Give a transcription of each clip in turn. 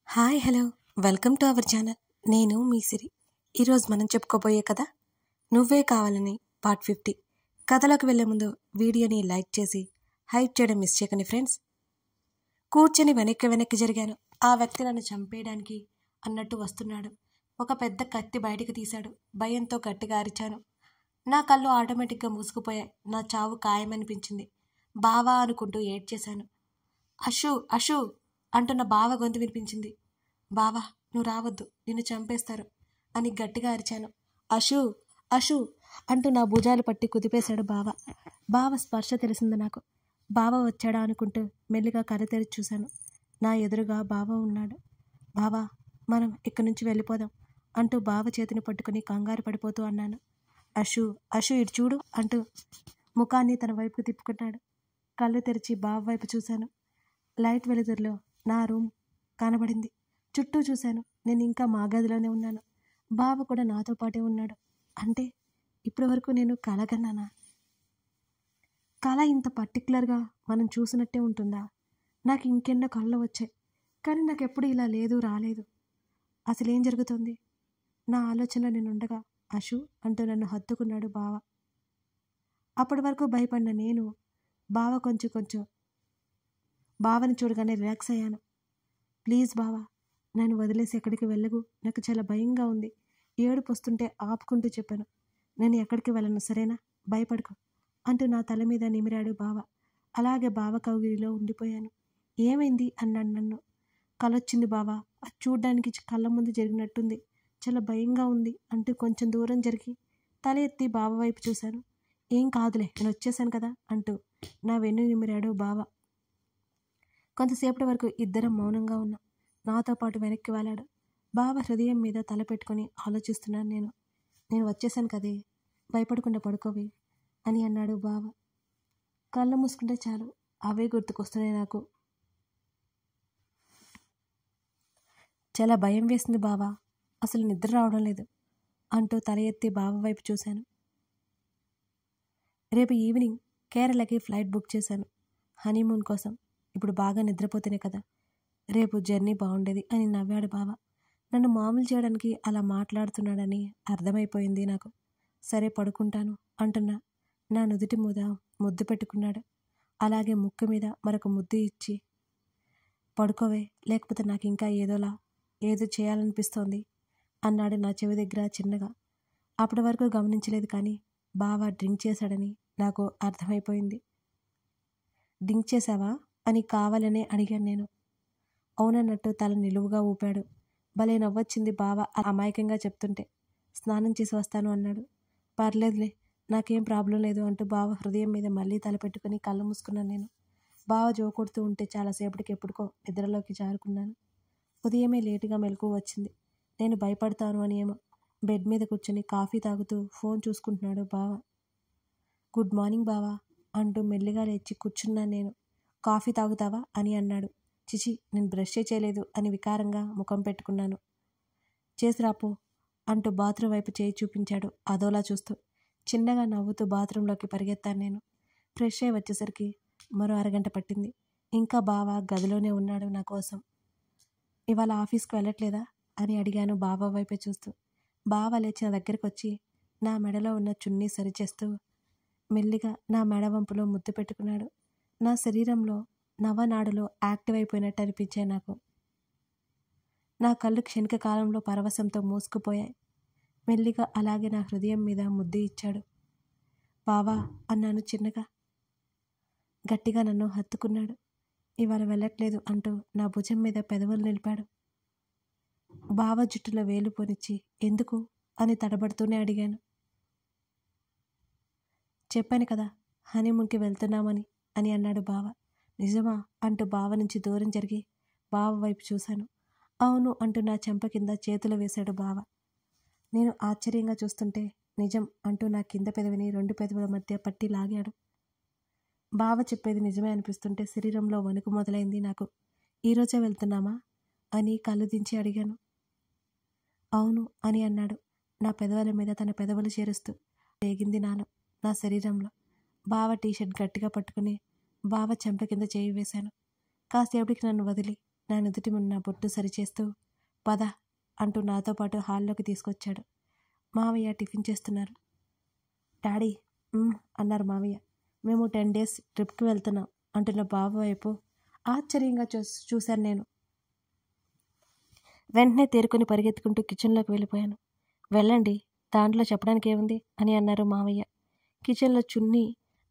Hi hello welcome to our channel. నేను మీ సిరి. ఈరోజు మనం చెప్పుకోబోయే కథ నువ్వే కావాలని పార్ట్ 50. కథలోకి వెళ్లే ముందు వీడియోని లైక్ చేసి హైప్ చేయడం మిస్ చేయకండి ఫ్రెండ్స్. కూర్చొని వెనక్కి జరిగాను. ఆ వ్యక్తి నన్ను చంపేయడానికి అన్నట్టు వస్తున్నాడు. ఒక పెద్ద కత్తి బయటికి తీశాడు. భయంతో గట్టిగా అరిచాను. నా కళ్ళు ఆటోమేటిక్గా మూసుకుపోయాయి. నా చావు ఖాయమనిపించింది. బావా అనుకుంటూ ఏడ్చేశాను. అషు అషు అంటున్న బావ గొంతు వినిపించింది. బావా నువ్వు రావద్దు, నిన్ను చంపేస్తారు అని గట్టిగా అరిచాను. అషు అషు అంటూ నా భుజాలు పట్టి కుదిపేశాడు బావ. బావ స్పర్శ తెలిసింది నాకు. బావ వచ్చాడా అనుకుంటూ మెల్లిగా కళ్ళు తెరిచి చూశాను. నా ఎదురుగా బావ ఉన్నాడు. బావా మనం ఇక్కడి నుంచి వెళ్ళిపోదాం అంటూ బావ చేతిని పట్టుకుని కంగారు పడిపోతూ అన్నాను. అషు అషు ఇటు చూడు అంటూ ముఖాన్ని తన వైపుకు తిప్పుకున్నాడు. కళ్ళు తెరిచి బావ వైపు చూశాను. లైట్ వెలుతురులో నా రూమ్ కనబడింది. చుట్టూ చూశాను. నేను ఇంకా మా గదిలోనే ఉన్నాను. బావ కూడా నాతో పాటే ఉన్నాడు. అంటే ఇప్పటి వరకు నేను కలగన్నానా? కళ ఇంత పర్టికులర్గా మనం చూసినట్టే ఉంటుందా? నాకు ఇంకెన్నో కళ్ళు వచ్చాయి, కానీ నాకు ఎప్పుడు ఇలా లేదు, రాలేదు. అసలేం జరుగుతుంది? నా ఆలోచనలో నేను ఉండగా అషు అంటూ నన్ను హత్తుకున్నాడు బావ. అప్పటి వరకు భయపడిన నేను కొంచెం బావని చూడగానే రిలాక్స్ అయ్యాను. ప్లీజ్ బావా నన్ను వదిలేసి ఎక్కడికి వెళ్ళకు, నాకు చాలా భయంగా ఉంది. ఏడుపు వస్తుంటే ఆపుకుంటూ చెప్పాను. నేను ఎక్కడికి వెళ్ళను, సరేనా? భయపడకు అంటూ నా తల మీద నిమిరాడు బావ. అలాగే బావ కౌగిలిలో ఉండిపోయాను. ఏమైంది అన్నాడు నన్ను. కలొచ్చింది బావా, అది చూడ్డానికి కళ్ళ ముందు జరిగినట్టుంది, చాలా భయంగా ఉంది అంటూ కొంచెం దూరం జరిగి తల ఎత్తి బావ వైపు చూశాను. ఏం కాదులే, నేను వచ్చేసాను కదా అంటూ నా వెన్ను నిమిరాడు బావ. కొంతసేపటి వరకు ఇద్దరం మౌనంగా ఉన్నాం. నాతో పాటు వెనక్కి వెళ్ళాడు బావ. హృదయం మీద తల పెట్టుకుని ఆలోచిస్తున్నాను నేను వచ్చేసాను కదే, భయపడకుండా పడుకోవి అని అన్నాడు బావ. కళ్ళు మూసుకుంటే చాలు అవే గుర్తుకొస్తున్నాయి నాకు. చాలా భయం వేసింది బావా, అసలు నిద్ర రావడం లేదు అంటూ తల ఎత్తి బావ వైపు చూశాను. రేపు ఈవినింగ్ కేరళకి ఫ్లైట్ బుక్ చేశాను హనీమూన్ కోసం. ఇప్పుడు బాగా నిద్రపోతేనే కదా రేపు జర్నీ బాగుండేది అని నవ్వాడు బావ. నన్ను మామూలు చేయడానికి అలా మాట్లాడుతున్నాడని అర్థమైపోయింది నాకు. సరే పడుకుంటాను అంటున్నా. నా నుదుటి మీద ముద్దు పెట్టుకున్నాడు. అలాగే ముక్కు మీద మరొక ముద్దు ఇచ్చి పడుకోవే, లేకపోతే నాకు ఇంకా ఏదో చేయాలనిపిస్తోంది అన్నాడు నా చెవి దగ్గర చిన్నగా. అప్పటి వరకు గమనించలేదు, కానీ బావ డ్రింక్ చేశాడని నాకు అర్థమైపోయింది. డ్రింక్ చేశావా అని కావాలనే అడిగాను నేను. అవునన్నట్టు తల నిలువుగా ఊపాడు. భలే నవ్వొచ్చింది బావ అమాయకంగా చెప్తుంటే. స్నానం చేసి వస్తాను అన్నాడు. పర్లేదులే, నాకేం ప్రాబ్లం లేదు అంటూ బావ హృదయం మీద మళ్ళీ తల పెట్టుకుని కళ్ళు మూసుకున్నాను నేను. బావ జోకొడుతూ ఉంటే చాలాసేపటికి ఎప్పుడుకో నిద్రలోకి జారుకున్నాను. ఉదయమే లేటుగా మెలకువ వచ్చింది. నేను భయపడతాను అని ఏమో బెడ్ మీద కూర్చొని కాఫీ తాగుతూ ఫోన్ చూసుకుంటున్నాడు బావ. గుడ్ మార్నింగ్ బావా అంటూ మెల్లిగా లేచి కూర్చున్నాను నేను. కాఫీ తాగుతావా అని అన్నాడు. చిచి, నేను బ్రష్ చేయలేదు అని వికారంగా ముఖం పెట్టుకున్నాను. చేసి రాపో అంటూ బాత్రూమ్ వైపు చేయి చూపించాడు అదోలా చూస్తూ. చిన్నగా నవ్వుతూ బాత్రూంలోకి పరిగెత్తాను నేను. ఫ్రెష్ అయి వచ్చేసరికి మరో అరగంట పట్టింది. ఇంకా బావ గదిలోనే ఉన్నాడు నా కోసం. ఇవాళ ఆఫీస్కి వెళ్ళట్లేదా అని అడిగాను బావ వైపే చూస్తూ. బావ లేచి నా దగ్గరికి వచ్చి నా మెడలో ఉన్న చున్నీ సరిచేస్తూ మెల్లిగా నా మెడ వంపులో ముద్దు పెట్టుకున్నాడు. నా శరీరంలో నవనాడులో యాక్టివ్ అయిపోయినట్టు అనిపించాయి నాకు. నా కళ్ళు క్షణిక కాలంలో పరవశంతో మూసుకుపోయాయి. మెల్లిగా అలాగే నా హృదయం మీద ముద్దు ఇచ్చాడు. బావా అన్నాను చిన్నగా. గట్టిగా నన్ను హత్తుకున్నాడు. ఇవాళ వెళ్ళట్లేదు అంటూ నా భుజం మీద పెదవులు నిలిపాడు. బావ జుట్టులో వేలు పోనిచ్చి ఎందుకు అని తడబడుతూనే అడిగాను. చెప్పాను కదా హనీమూన్కి వెళ్తున్నామని అని అన్నాడు బావ. నిజమా అంటూ బావ నుంచి దూరం జరిగి బావ వైపు చూశాను. అవును అంటూ నా చెంప కింద చేతులు వేశాడు బావ. నేను ఆశ్చర్యంగా చూస్తుంటే నిజం అంటూ నా కింద పెదవిని 2 పెదవుల మధ్య పట్టి లాగాడు. బావ చెప్పేది నిజమే అనిపిస్తుంటే శరీరంలో వణుకు మొదలైంది నాకు. ఈరోజే వెళ్తున్నామా అని కళ్ళు దించి అడిగాను. అవును అని అన్నాడు. నా పెదవుల మీద తన పెదవులు చేరుస్తూ రేగింది నాలో, నా శరీరంలో. బావ టీషర్ట్ గట్టిగా పట్టుకుని బావ చెంప కింద చేయి వేశాను. కాసేపటికి నన్ను వదిలి నా నుదుటి ఉన్న బొట్టు సరిచేస్తూ పద అంటూ నాతో పాటు హాల్లోకి తీసుకొచ్చాడు. మావయ్య టిఫిన్ చేస్తున్నారు. డాడీ అన్నారు మావయ్య. మేము 10 days ట్రిప్కి వెళ్తున్నాం అంటున్న బావ వైపు ఆశ్చర్యంగా చూశాను నేను. వెంటనే తేరుకొని పరిగెత్తుకుంటూ కిచెన్లోకి వెళ్ళిపోయాను. వెళ్ళండి, దాంట్లో చెప్పడానికి ఏముంది అని అన్నారు మావయ్య. కిచెన్లో చున్నీ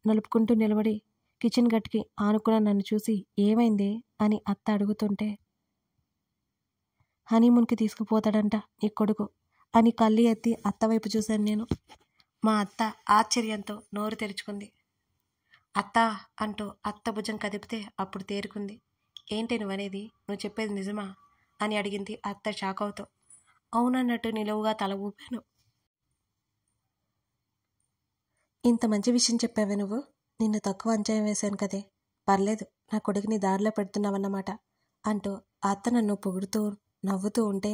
నలుపుకుంటూ నిలబడి కిచెన్ గట్టికి ఆనుకున్న నన్ను చూసి ఏమైంది అని అత్త అడుగుతుంటే, హనీమూన్కి తీసుకుపోతాడంట నీ కొడుకు అని కళ్ళు ఎత్తి అత్త వైపు చూశాను నేను. మా అత్త ఆశ్చర్యంతో నోరు తెరుచుకుంది. అత్త అంటూ అత్త భుజం కదిపితే అప్పుడు తేరుకుంది. ఏంటి నువ్వనేది? నువ్వు చెప్పేది నిజమా అని అడిగింది అత్త షాక్ అవుతూ. అవునన్నట్టు నిలువుగా తల ఊపాను. ఇంత మంచి విషయం చెప్పావే నువ్వు. నిన్ను తక్కువ అంచనా వేశాను కదే. పర్లేదు, నా కొడుకుని దారిలో పెడుతున్నావన్నమాట అంటూ అత్త నన్ను పొగుడుతూ నవ్వుతూ ఉంటే,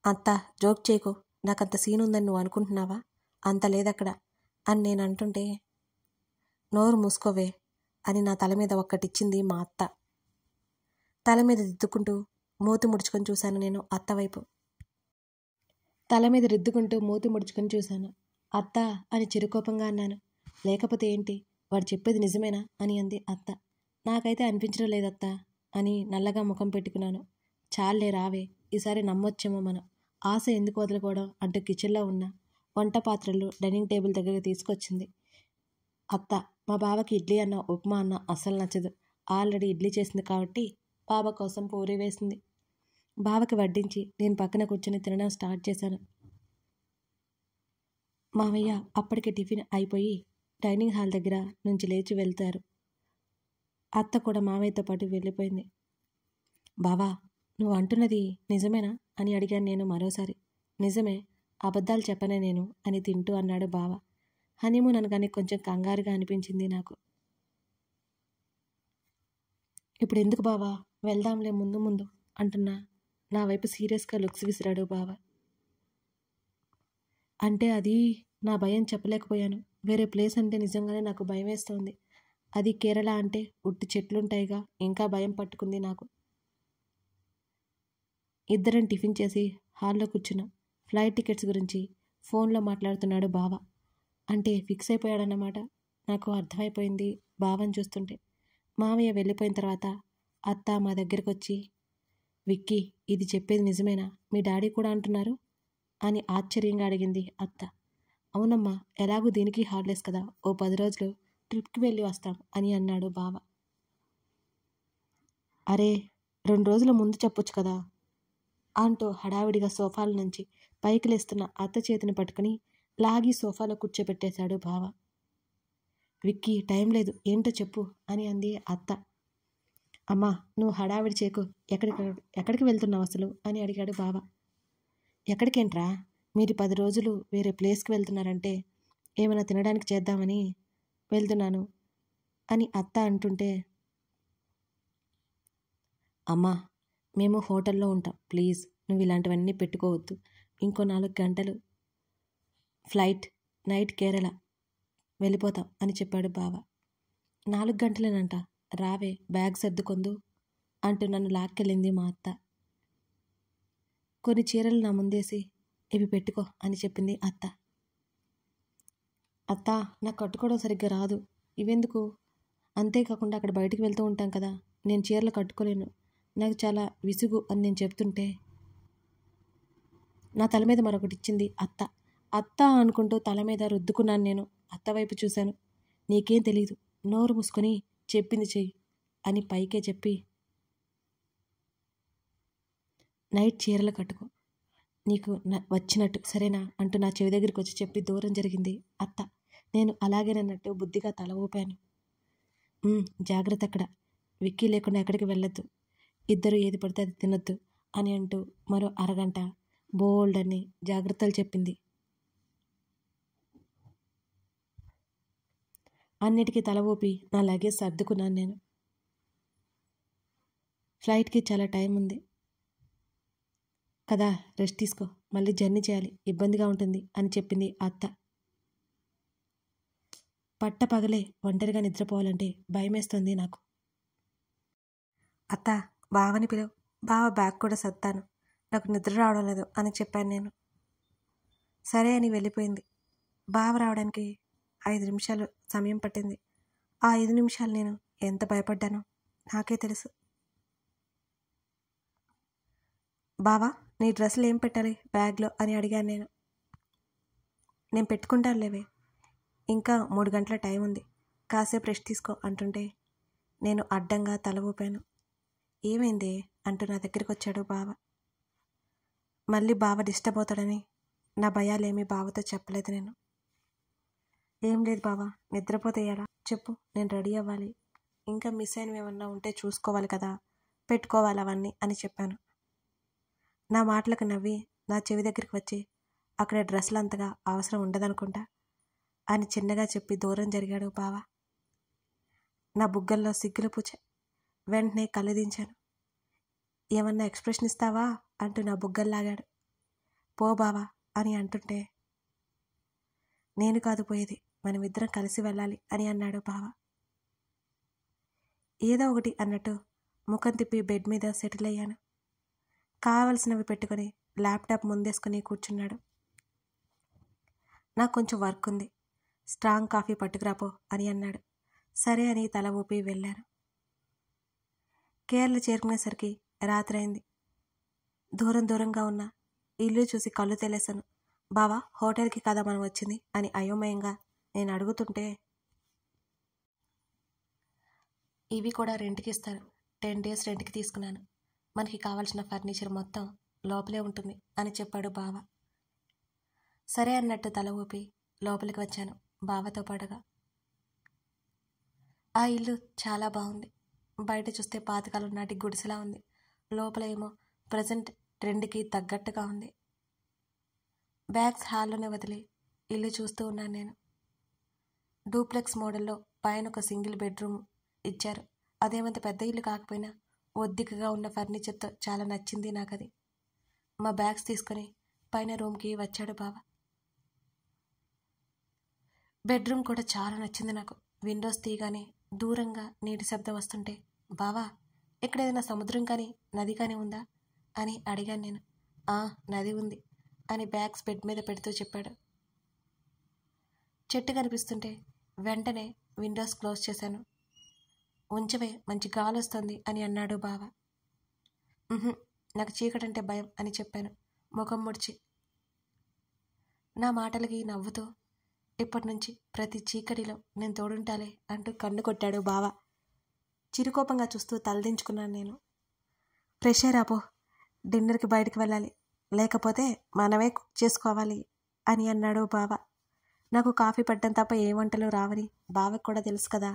అత్త జోక్ చేయకు, నాకంత సీన్ ఉందని నువ్వు అనుకుంటున్నావా? అంత లేదక్కడ అని నేను అంటుంటే, నోరు మూసుకోవే అని నా తల మీద ఒక్కటిచ్చింది మా అత్త. తల మీద దిద్దుకుంటూ మూతి ముడుచుకొని చూశాను నేను అత్త వైపు. తల మీద రిద్దుకుంటూ మూతి ముడుచుకొని చూశాను. అత్త అని చిరుకోపంగా అన్నాను. లేకపోతే ఏంటి, వాడు చెప్పేది నిజమేనా అని అంది అత్త. నాకైతే అనిపించడం లేదత్త అని నల్లగా ముఖం పెట్టుకున్నాను. చాలే రావే, ఈసారి నమ్మొచ్చేమో మనం. ఆశ ఎందుకు వదులుకోవడం అంటూ కిచెన్లో ఉన్న వంట పాత్రలు డైనింగ్ టేబుల్ దగ్గరికి తీసుకొచ్చింది అత్త. మా బావకి ఇడ్లీ అన్న ఉప్మా అన్న అస్సలు నచ్చదు. ఆల్రెడీ ఇడ్లీ చేసింది కాబట్టి బావ కోసం పూరీ వేసింది. బావకి వడ్డించి నేను పక్కన కూర్చొని తినడం స్టార్ట్ చేశాను. మావయ్య అప్పటికే టిఫిన్ అయిపోయి డైనింగ్ హాల్ దగ్గర నుంచి లేచి వెళ్తారు. అత్త కూడా మావయ్యతో పాటు వెళ్ళిపోయింది. బావా, నువ్వు అంటున్నది నిజమేనా అని అడిగాను నేను మరోసారి. నిజమే, అబద్ధాలు చెప్పనే నేను అని తింటూ అన్నాడు బావ. హనీమూన్ అనగానే కొంచెం కంగారుగా అనిపించింది నాకు. ఇప్పుడు ఎందుకు బావా, వెళ్దాంలే ముందు ముందు అంటున్నా నా వైపు సీరియస్గా లుక్స్ విసిరాడు బావ. అంటే అది నా భయం చెప్పలేకపోయాను. వేరే ప్లేస్ అంటే నిజంగానే నాకు భయం వేస్తోంది. అది కేరళ అంటే ఉట్టి చెట్లుంటాయిగా, ఇంకా భయం పట్టుకుంది నాకు. ఇద్దరం టిఫిన్ చేసి హాల్లో కూర్చున్నాం. ఫ్లైట్ టికెట్స్ గురించి ఫోన్లో మాట్లాడుతున్నాడు బావ. అంటే ఫిక్స్ అయిపోయాడన్నమాట. నాకు అర్థమైపోయింది బావని చూస్తుంటే. మావయ్య వెళ్ళిపోయిన తర్వాత అత్త మా దగ్గరకు వచ్చి, విక్కీ, ఇది చెప్పేది నిజమేనా? మీ డాడీ కూడా అంటున్నారు అని ఆశ్చర్యంగా అడిగింది అత్త. అవునమ్మా, ఎలాగూ దీనికి హాలిడేస్ కదా, ఓ 10 రోజులు ట్రిప్కి వెళ్ళి వస్తాం అని అన్నాడు బావ. అరే, 2 రోజుల ముందు చెప్పొచ్చు కదా అంటూ హడావిడిగా సోఫాల నుంచి పైకి లేస్తున్న అత్త చేతిని పట్టుకుని లాగి సోఫాలో కూర్చోబెట్టేశాడు బావ. విక్కీ, టైం లేదు, ఏంటో చెప్పు అని అంది అత్త. అమ్మా, నువ్వు హడావిడి చేయకు, ఎక్కడికి వెళ్తున్నావు అసలు అని అడిగాడు బావ. ఎక్కడికేంట్రా, మీరు 10 రోజులు వేరే ప్లేస్కి వెళ్తున్నారంటే ఏమైనా తినడానికి చేద్దామని వెళ్తున్నాను అని అత్త అంటుంటే, అమ్మా, మేము హోటల్లో ఉంటాం, ప్లీజ్ నువ్వు ఇలాంటివన్నీ పెట్టుకోవద్దు. ఇంకో 4 గంటలు ఫ్లైట్, నైట్ కేరళ వెళ్ళిపోతాం అని చెప్పాడు బావ. 4 గంటలేనంట, రావే బ్యాగ్ సర్దుకొందు అంటూ నన్ను లాక్కెళ్ళింది మా అత్త. కొన్ని చీరలు నా ముందేసి ఇవి పెట్టుకో అని చెప్పింది అత్త. అత్త, నాకు కట్టుకోవడం సరిగ్గా రాదు, ఇవెందుకు? అంతేకాకుండా అక్కడ బయటికి వెళ్తూ ఉంటాం కదా, నేను చీరలు కట్టుకోలేను, నాకు చాలా విసుగు అని నేను చెప్తుంటే నా తల మీద మరొకటి ఇచ్చింది అత్త. అత్త అనుకుంటూ తల మీద రుద్దుకున్నాను నేను. అత్త వైపు చూశాను. నీకేం తెలీదు, నోరు మూసుకొని చెప్పింది చెయ్యి అని పైకే చెప్పి, నైట్ చీరలు కట్టుకో, నీకు వచ్చినట్టు సరేనా అంటూ నా చెవి దగ్గరికి వచ్చి చెప్పి దూరం జరిగింది అత్త. నేను అలాగేనన్నట్టు బుద్ధిగా తల ఊపాను. జాగ్రత్త అక్కడ, విక్కీ లేకుండా ఎక్కడికి వెళ్ళొద్దు, ఇద్దరు ఏది పడితే అది తినొద్దు అని అంటూ మరో అరగంట బోల్డ్ అని జాగ్రత్తలు చెప్పింది. అన్నిటికీ తల ఊపి నా లగేజ్ సర్దుకున్నాను నేను. ఫ్లైట్కి చాలా టైం ఉంది కదా, రెస్ట్ తీసుకో, మళ్ళీ జర్నీ చేయాలి, ఇబ్బందిగా ఉంటుంది అని చెప్పింది అత్త. పట్ట పగలే ఒంటరిగా నిద్రపోవాలంటే భయమేస్తుంది నాకు. అత్త, బావని పిలువు, బావ బ్యాగ్ కూడా సర్దాను, నాకు నిద్ర రావడం లేదు అని చెప్పాను నేను. సరే అని వెళ్ళిపోయింది. బావ రావడానికి 5 నిమిషాలు సమయం పట్టింది. ఆ 5 నిమిషాలు నేను ఎంత భయపడ్డానో నాకే తెలుసు. బావా, నీ డ్రెస్సులు ఏం పెట్టాలి బ్యాగ్లో అని అడిగాను నేను. నేను పెట్టుకుంటాను లేవే, ఇంకా 3 గంటల టైం ఉంది, కాసేపు రెస్ట్ తీసుకో అంటుంటే నేను అడ్డంగా తల ఊపాను. ఏమైంది అంటూ నా దగ్గరికి వచ్చాడు బావ. మళ్ళీ బావ డిస్టర్బ్ అవుతాడని నా భయాలేమీ బావతో చెప్పలేదు నేను. ఏం లేదు బావా, నిద్రపోతే ఎలా చెప్పు, నేను రెడీ అవ్వాలి, ఇంకా మిస్ అయినవి ఏమన్నా ఉంటే చూసుకోవాలి కదా, పెట్టుకోవాలి అవన్నీ అని చెప్పాను. నా మాటలకు నవ్వి నా చెవి దగ్గరికి వచ్చి, అక్కడ డ్రెస్సులు అంతగా అవసరం ఉండదనుకుంటా అని చిన్నగా చెప్పి దూరం జరిగాడు బావ. నా బుగ్గల్లో సిగ్గులు పూచే. వెంటనే కళ్ళు దించాను. ఏమన్నా ఎక్స్ప్రెషన్ ఇస్తావా అంటూ నా బుగ్గల్లాగాడు. పో బావా అని అంటుంటే, నేను కాదు పోయేది, మనమిద్దరం కలిసి వెళ్ళాలి అని అన్నాడు బావ. ఏదో ఒకటి అన్నట్టు ముఖం తిప్పి బెడ్ మీద సెటిల్ అయ్యాను. కావలసినవి పెట్టుకొని ల్యాప్టాప్ ముందేసుకుని కూర్చున్నాడు. నాకు కొంచెం వర్క్ ఉంది, స్ట్రాంగ్ కాఫీ పట్టుకురాపో అని అన్నాడు. సరే అని తల ఊపి వెళ్ళాను. కేరళ చేరుకునేసరికి రాత్రి అయింది. దూరంగా ఉన్న ఇల్లు చూసి కళ్ళు తెలేశాను. బావా, హోటల్కి కదా మనం వచ్చింది అని అయోమయంగా నేను అడుగుతుంటే, ఇవి కూడా రెంట్కి ఇస్తారు, 10 days రెంట్కి తీసుకున్నాను, మనకి కావాల్సిన ఫర్నిచర్ మొత్తం లోపలే ఉంటుంది అని చెప్పాడు బావ. సరే అన్నట్టు తల ఊపి లోపలికి వచ్చాను బావతో పాటుగా. ఆ ఇల్లు చాలా బాగుంది. బయట చూస్తే పాతకాలం నాటి గుడిసెలా ఉంది, లోపల ఏమో ప్రజెంట్ ట్రెండ్కి తగ్గట్టుగా ఉంది. బ్యాగ్స్ హాల్లోనే వదిలి ఇల్లు చూస్తూ ఉన్నాను నేను. డూప్లెక్స్ మోడల్లో పైన ఒక సింగిల్ బెడ్రూమ్ ఇచ్చారు. అదేమంత పెద్ద ఇల్లు కాకపోయినా ఒద్దికగా ఉన్న ఫర్నిచర్తో చాలా నచ్చింది నాకు అది. మా బ్యాగ్స్ తీసుకొని పైన రూమ్కి వచ్చాడు బావ. బెడ్రూమ్ కూడా చాలా నచ్చింది నాకు. విండోస్ తీయగానే దూరంగా నీటి శబ్దం వస్తుంటే, బావా, ఇక్కడ ఏదైనా సముద్రం కానీ నది కానీ ఉందా అని అడిగాను నేను. నది ఉంది అని బ్యాగ్స్ బెడ్ మీద పెడుతూ చెప్పాడు. చెట్టు కనిపిస్తుంటే వెంటనే విండోస్ క్లోజ్ చేశాను. ఉంచవే, మంచి గాలి వస్తుంది అని అన్నాడు బావ. నాకు చీకటంటే భయం అని చెప్పాను ముఖం ముడిచి. నా మాటలకి నవ్వుతూ, ఇప్పటి నుంచి ప్రతి చీకటిలో నేను తోడుంటాలే అంటూ కన్ను కొట్టాడు బావ. చిరుకోపంగా చూస్తూ తలదించుకున్నాను నేను. ఫ్రెష్ అయ్యి రాపో, డిన్నర్కి బయటకు వెళ్ళాలి, లేకపోతే మనమే కుక్ చేసుకోవాలి అని అన్నాడు బావ. నాకు కాఫీ పట్టడం తప్ప ఏ వంటలు రావని బావకు కూడా తెలుసు కదా.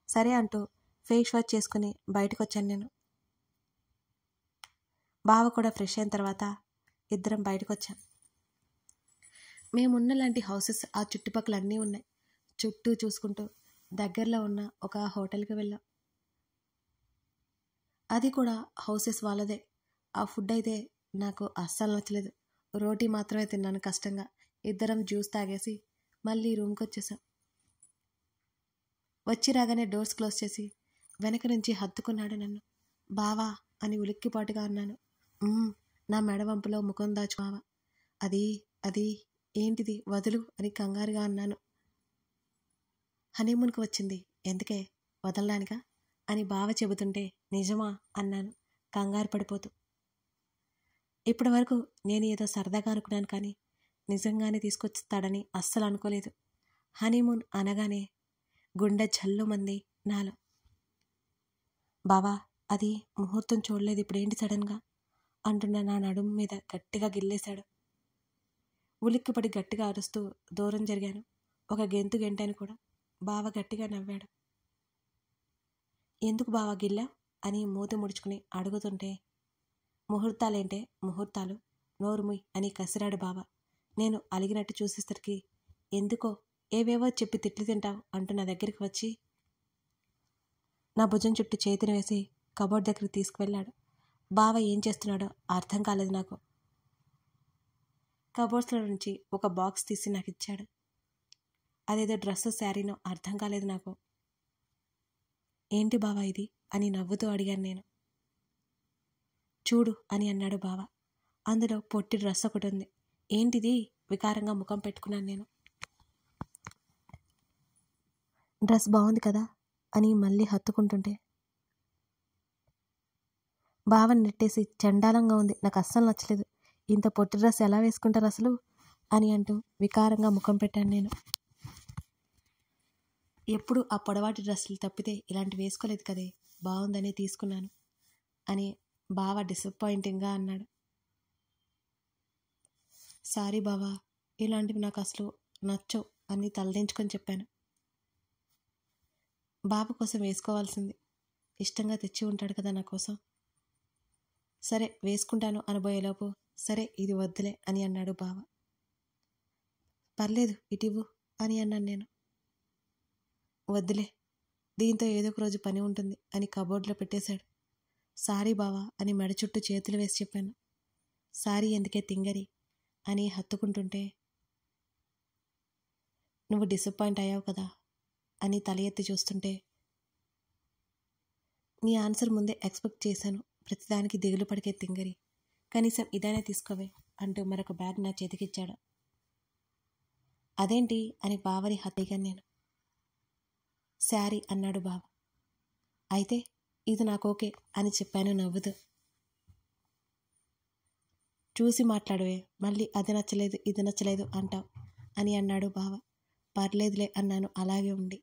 సరే అంటూ ఫేస్ వాష్ చేసుకుని బయటకు వచ్చాను నేను. బావ కూడా ఫ్రెష్ అయిన తర్వాత ఇద్దరం బయటకు వచ్చాం. మేమున్న లాంటి హౌసెస్ ఆ చుట్టుపక్కల అన్నీ ఉన్నాయి. చుట్టూ చూసుకుంటూ దగ్గరలో ఉన్న ఒక హోటల్కి వెళ్ళాం. అది కూడా హౌసెస్ వాళ్ళదే. ఆ ఫుడ్ అయితే నాకు అస్సలు నచ్చలేదు. రోటీ మాత్రమే తిన్నాను కష్టంగా. ఇద్దరం జ్యూస్ తాగేసి మళ్ళీ రూమ్కి వచ్చేసాం. వచ్చి రాగానే డోర్స్ క్లోజ్ చేసి వెనక నుంచి హత్తుకున్నాడు నన్ను. బావా అని ఉలిక్కిపాటుగా అన్నాను. నా మెడవంపులో ముఖం దాచు బావా. అది ఏంటిది, వదులు అని కంగారుగా అన్నాను. హనీమూన్కి వచ్చింది, ఎందుకే, వదలడానికా అని బావ చెబుతుంటే, నిజమా అన్నాను కంగారు పడిపోతూ. ఇప్పటి వరకు నేను ఏదో సరదాగా అనుకున్నాను, కానీ నిజంగానే తీసుకొస్తాడని అస్సలు అనుకోలేదు. హనీమూన్ అనగానే గుండె జల్లుమంది నాలో. బావా, అది ముహూర్తం చూడలేదు, ఇప్పుడేంటి సడన్గా అంటున్న నా నడుము మీద గట్టిగా గిల్లేశాడు. ఉలిక్కిపడి గట్టిగా అరుస్తూ దూరం జరిగాను. ఒక గెంతు గెంటాను కూడా. బావ గట్టిగా నవ్వాడు. ఎందుకు బావా గిల్లా అని మూతి ముడుచుకుని అడుగుతుంటే, ముహూర్తాలేంటే ముహూర్తాలు, నోరుముయ్ అని కసిరాడు బావ. నేను అలిగినట్టు చూసేసరికి, ఎందుకో ఏవేవో చెప్పి తిట్లు తింటావు అంటూ నా దగ్గరికి వచ్చి నా భుజం చుట్టూ చేతిని వేసి కబోర్డ్ దగ్గరికి తీసుకువెళ్ళాడు. బావ ఏం చేస్తున్నాడో అర్థం కాలేదు నాకు. కబోర్డ్స్లో నుంచి ఒక బాక్స్ తీసి నాకు ఇచ్చాడు. అదేదో డ్రెస్సు శారీనో అర్థం కాలేదు నాకు. ఏంటి బావా ఇది అని నవ్వుతూ అడిగాను నేను. చూడు అని అన్నాడు బావ. అందులో పొట్టి డ్రెస్ ఒకటి ఉంది. ఏంటిది? వికారంగా ముఖం పెట్టుకున్నాను నేను. డ్రెస్ బాగుంది కదా అని మళ్ళీ హత్తుకుంటుంటే బావని నెట్టేసి, చండాలంగా ఉంది, నాకు అస్సలు నచ్చలేదు, ఇంత పొట్టి డ్రెస్ ఎలా వేసుకుంటారు అసలు అని అంటూ వికారంగా ముఖం పెట్టాను నేను. ఎప్పుడు ఆ పొడవాటి డ్రెస్సులు తప్పితే ఇలాంటి వేసుకోలేదు కదే, బాగుందని తీసుకున్నాను అని బావ డిసప్పాయింటింగ్గా అన్నాడు. సారీ బావా, ఇలాంటివి నాకు అసలు నచ్చవు అని తలదించుకొని చెప్పాను. బావ కోసం వేసుకోవాల్సింది, ఇష్టంగా తెచ్చి ఉంటాడు కదా నా కోసం. సరే వేసుకుంటాను అనబోయేలోపు, సరే ఇది వద్దులే అని అన్నాడు బావ. పర్లేదు ఇటివ్వు అని అన్నాను నేను. వద్దులే, దీంతో ఏదో ఒక రోజు పని ఉంటుంది అని కబోర్డ్లో పెట్టేశాడు. సారీ బావా అని మెడ చుట్టూ చేతులు వేసి చెప్పాను. సారీ ఎందుకే తింగరి అని హత్తుకుంటుంటే, నువ్వు డిసప్పాయింట్ అయ్యావు కదా అని తల ఎత్తి చూస్తుంటే, నీ ఆన్సర్ ముందే ఎక్స్పెక్ట్ చేశాను, ప్రతిదానికి దిగులు పడికే తింగరి, కనీసం ఇదైనా తీసుకోవే అంటూ మరొక బ్యాగ్ నా చేతికిచ్చాడు. అదేంటి అని బావని హత్తిగా నేను. శారీ అన్నాడు బావ. అయితే ఇది నాకు ఓకే అని చెప్పాను నవ్వుతూ. చూసి మాట్లాడవే, మళ్ళీ అది నచ్చలేదు ఇది నచ్చలేదు అంటావు అని అన్నాడు బావ. పర్లేదులే అన్నాను అలాగే ఉండి.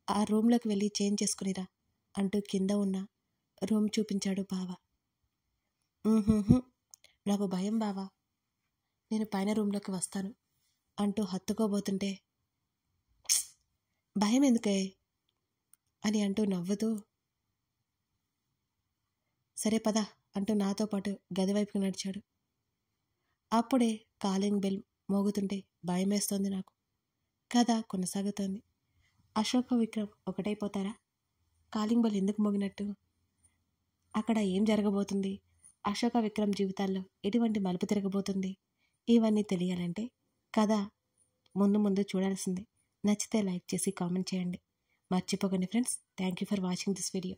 ఆ రూమ్లోకి వెళ్ళి చేంజ్ చేసుకునిరా అంటూ కింద ఉన్న రూమ్ చూపించాడు బావ. నాకు భయం బావా, నేను పైన రూమ్లోకి వస్తాను అంటూ హత్తుకోబోతుంటే, భయం ఎందుకే అని అంటూ నవ్వుతూ, సరే పద అంటూ నాతో పాటు గదివైపుకి నడిచాడు. అప్పుడే కాలింగ్ బెల్ మోగుతుంటే భయమేస్తోంది నాకు. కథ కొనసాగుతోంది. అశోక విక్రమ్ ఒకటైపోతారా? కాలింగ్ బెల్ ఎందుకు మోగినట్టు? అక్కడ ఏం జరగబోతుంది? అశోక విక్రమ్ జీవితాల్లో ఎటువంటి మలుపు తిరగబోతుంది? ఇవన్నీ తెలియాలంటే కథ ముందు చూడాల్సిందే. నచ్చితే లైక్ చేసి కామెంట్ చేయండి. మర్చిపోకండి friends. Thank you for watching this video.